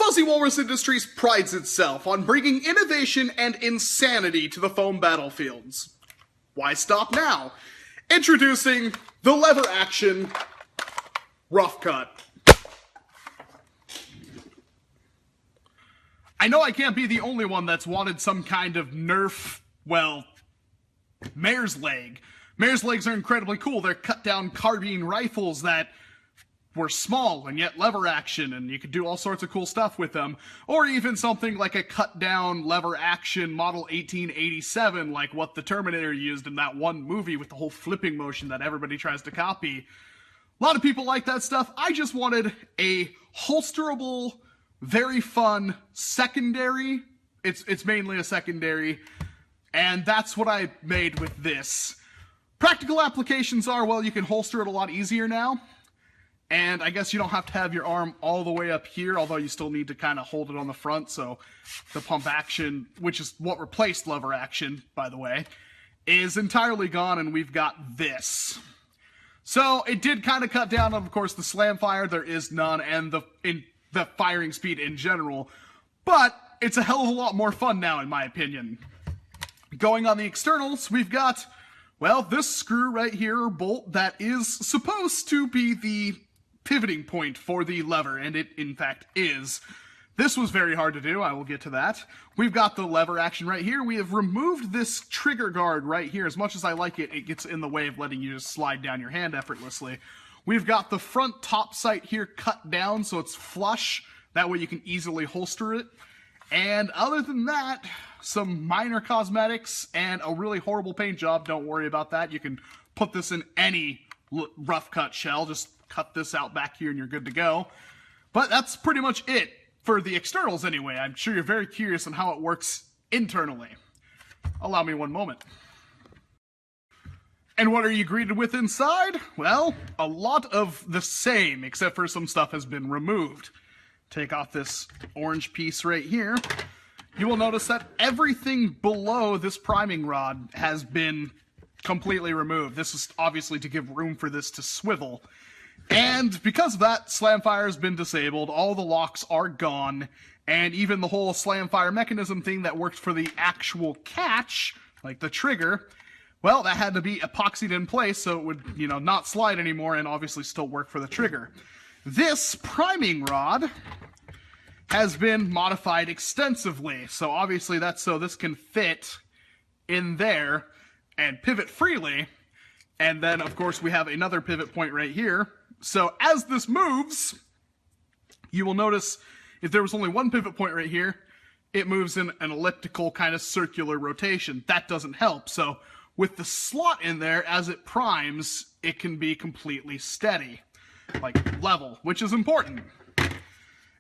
Fuzzy Walrus Industries prides itself on bringing innovation and insanity to the foam battlefields. Why stop now? Introducing the lever-action Roughcut. I know I can't be the only one that's wanted some kind of Nerf, well, mare's leg. Mare's legs are incredibly cool. They're cut-down carbine rifles that were small and yet lever action, and you could do all sorts of cool stuff with them. Or even something like a cut-down lever action Model 1887, like what the Terminator used in that one movie with the whole flipping motion that everybody tries to copy. A lot of people like that stuff. I just wanted a holsterable, very fun secondary. It's mainly a secondary, and that's what I made with this. Practical applications are, well, you can holster it a lot easier now. And I guess you don't have to have your arm all the way up here, although you still need to kind of hold it on the front, so the pump action, which is what replaced lever action, by the way, is entirely gone, and we've got this. So it did kind of cut down on, of course, the slam fire. There is none, and the firing speed in general, but it's a hell of a lot more fun now, in my opinion. Going on the externals, we've got, well, this screw right here, or bolt, that is supposed to be the pivoting point for the lever, and it in fact is. This was very hard to do. I will get to that. We've got the lever action right here. We have removed this trigger guard right here. As much as I like it, it gets in the way of letting you just slide down your hand effortlessly. We've got the front top sight here cut down so it's flush. That way you can easily holster it. And other than that, some minor cosmetics and a really horrible paint job. Don't worry about that. You can put this in any rough cut shell. Just cut this out back here and you're good to go. But that's pretty much it for the externals anyway. I'm sure you're very curious on how it works internally. Allow me one moment. And what are you greeted with inside? Well, a lot of the same, except for some stuff has been removed. Take off this orange piece right here. You will notice that everything below this priming rod has been completely removed. This is obviously to give room for this to swivel. And because of that, slam fire has been disabled, all the locks are gone, and even the whole slam fire mechanism thing that worked for the actual catch, like the trigger, well, that had to be epoxied in place so it would, not slide anymore and obviously still work for the trigger. This priming rod has been modified extensively, so obviously that's so this can fit in there and pivot freely. And then, of course, we have another pivot point right here. So as this moves, you will notice if there was only one pivot point right here, it moves in an elliptical kind of circular rotation. That doesn't help. So with the slot in there, as it primes, it can be completely steady, like level, which is important.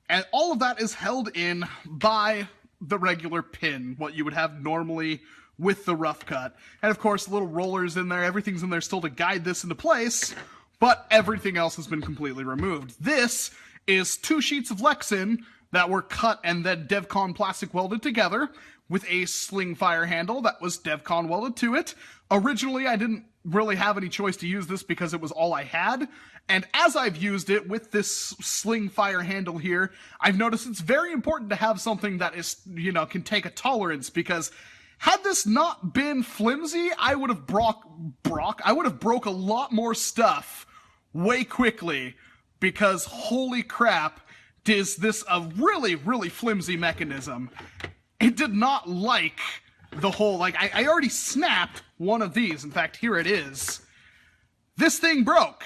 And all of that is held in by the regular pin, what you would have normally with the Roughcut. And of course, little rollers in there, everything's in there still to guide this into place, but everything else has been completely removed. This is 2 sheets of Lexan that were cut and then DevCon plastic welded together with a sling fire handle that was DevCon welded to it. Originally, I didn't really have any choice to use this because it was all I had. And as I've used it with this sling fire handle here, I've noticed it's very important to have something that is, can take a tolerance, because had this not been flimsy, I would have broke a lot more stuff way quickly, because holy crap, is this a really, really flimsy mechanism. It did not like the whole, I already snapped one of these. In fact, here it is. This thing broke.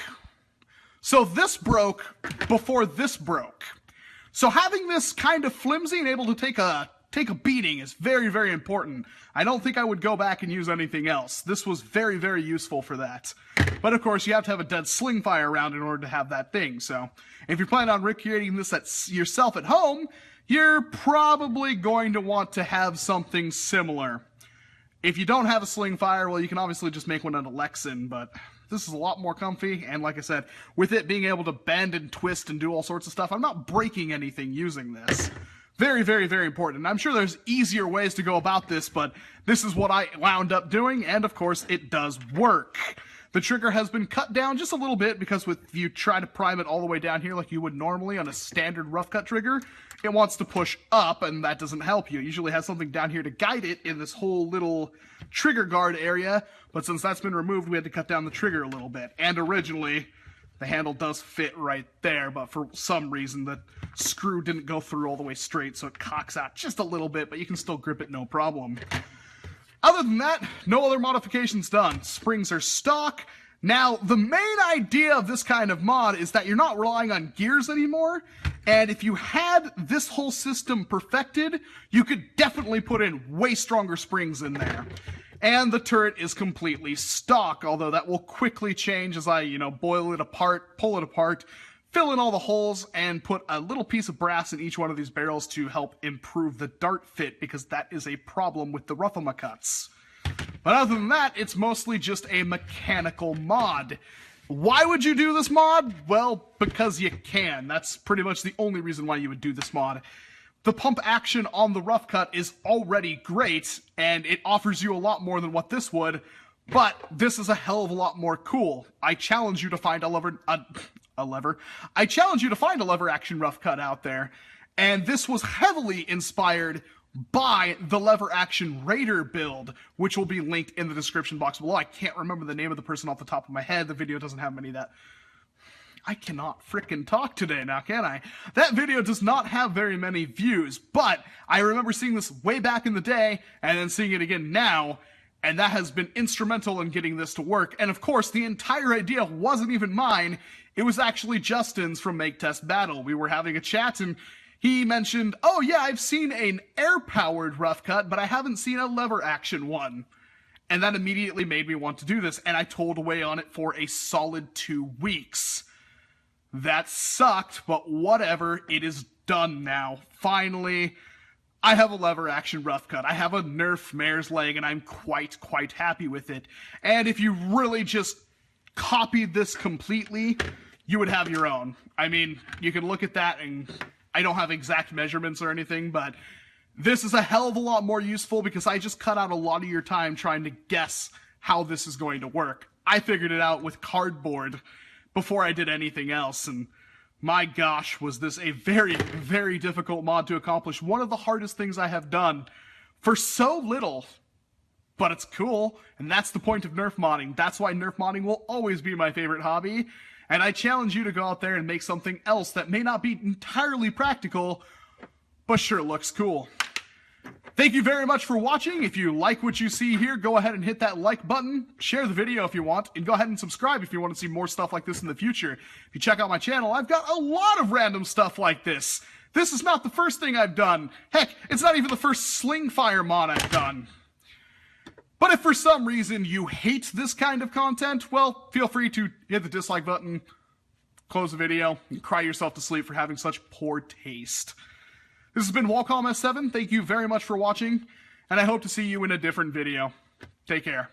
So this broke before this broke. So having this kind of flimsy and able to take a beating is very, very important. I don't think I would go back and use anything else. This was very, very useful for that. But of course, you have to have a dead sling fire around in order to have that thing. So if you're planning on recreating this yourself at home, you're probably going to want to have something similar. If you don't have a sling fire, well, you can obviously just make one out of Lexan, but this is a lot more comfy, and like I said, with it being able to bend and twist and do all sorts of stuff, I'm not breaking anything using this. Very, very, very important. And I'm sure there's easier ways to go about this, but this is what I wound up doing, and of course, it does work. The trigger has been cut down just a little bit because if you try to prime it all the way down here like you would normally on a standard rough cut trigger, it wants to push up, and that doesn't help you. It usually has something down here to guide it in this whole little trigger guard area, but since that's been removed, we had to cut down the trigger a little bit. And originally, the handle does fit right there, but for some reason, the screw didn't go through all the way straight, so it cocks out just a little bit, but you can still grip it no problem. Other than that, no other modifications done. Springs are stock. Now, the main idea of this kind of mod is that you're not relying on gears anymore, and if you had this whole system perfected, you could definitely put in way stronger springs in there. And the turret is completely stock, although that will quickly change as I, boil it apart, pull it apart, fill in all the holes, and put a little piece of brass in each one of these barrels to help improve the dart fit, because that is a problem with the Roughcut cuts. But other than that, it's mostly just a mechanical mod. Why would you do this mod? Well, because you can. That's pretty much the only reason why you would do this mod. The pump action on the Roughcut is already great, and it offers you a lot more than what this would, but this is a hell of a lot more cool. I challenge you to find I challenge you to find a lever action Roughcut out there, and this was heavily inspired by the lever action Raider build, which will be linked in the description box below. I can't remember the name of the person off the top of my head. The video doesn't have many of that. I cannot frickin' talk today now, can I? That video does not have very many views, but I remember seeing this way back in the day, and then seeing it again now, and that has been instrumental in getting this to work. And of course, the entire idea wasn't even mine. It was actually Justin's from Make Test Battle. We were having a chat, and he mentioned, oh yeah, I've seen an air-powered Roughcut, but I haven't seen a lever action one. And that immediately made me want to do this, and I told away on it for a solid 2 weeks. That sucked, but whatever, it is done now. Finally, I have a lever action Roughcut. I have a Nerf Mare's leg, and I'm quite happy with it. And if you really just copied this completely, you would have your own. I mean, you can look at that, and I don't have exact measurements or anything, but this is a hell of a lot more useful because I just cut out a lot of your time trying to guess how this is going to work. I figured it out with cardboard before I did anything else, and my gosh, was this a very difficult mod to accomplish. One of the hardest things I have done for so little, but it's cool, and that's the point of Nerf modding. That's why Nerf modding will always be my favorite hobby, and I challenge you to go out there and make something else that may not be entirely practical, but sure looks cool. Thank you very much for watching. If you like what you see here, go ahead and hit that like button, share the video if you want, and go ahead and subscribe if you want to see more stuff like this in the future. If you check out my channel, I've got a lot of random stuff like this. This is not the first thing I've done. Heck, it's not even the first sling fire mod I've done. But if for some reason you hate this kind of content, well, feel free to hit the dislike button, close the video, and cry yourself to sleep for having such poor taste. This has been Walcom S7. Thank you very much for watching, and I hope to see you in a different video. Take care.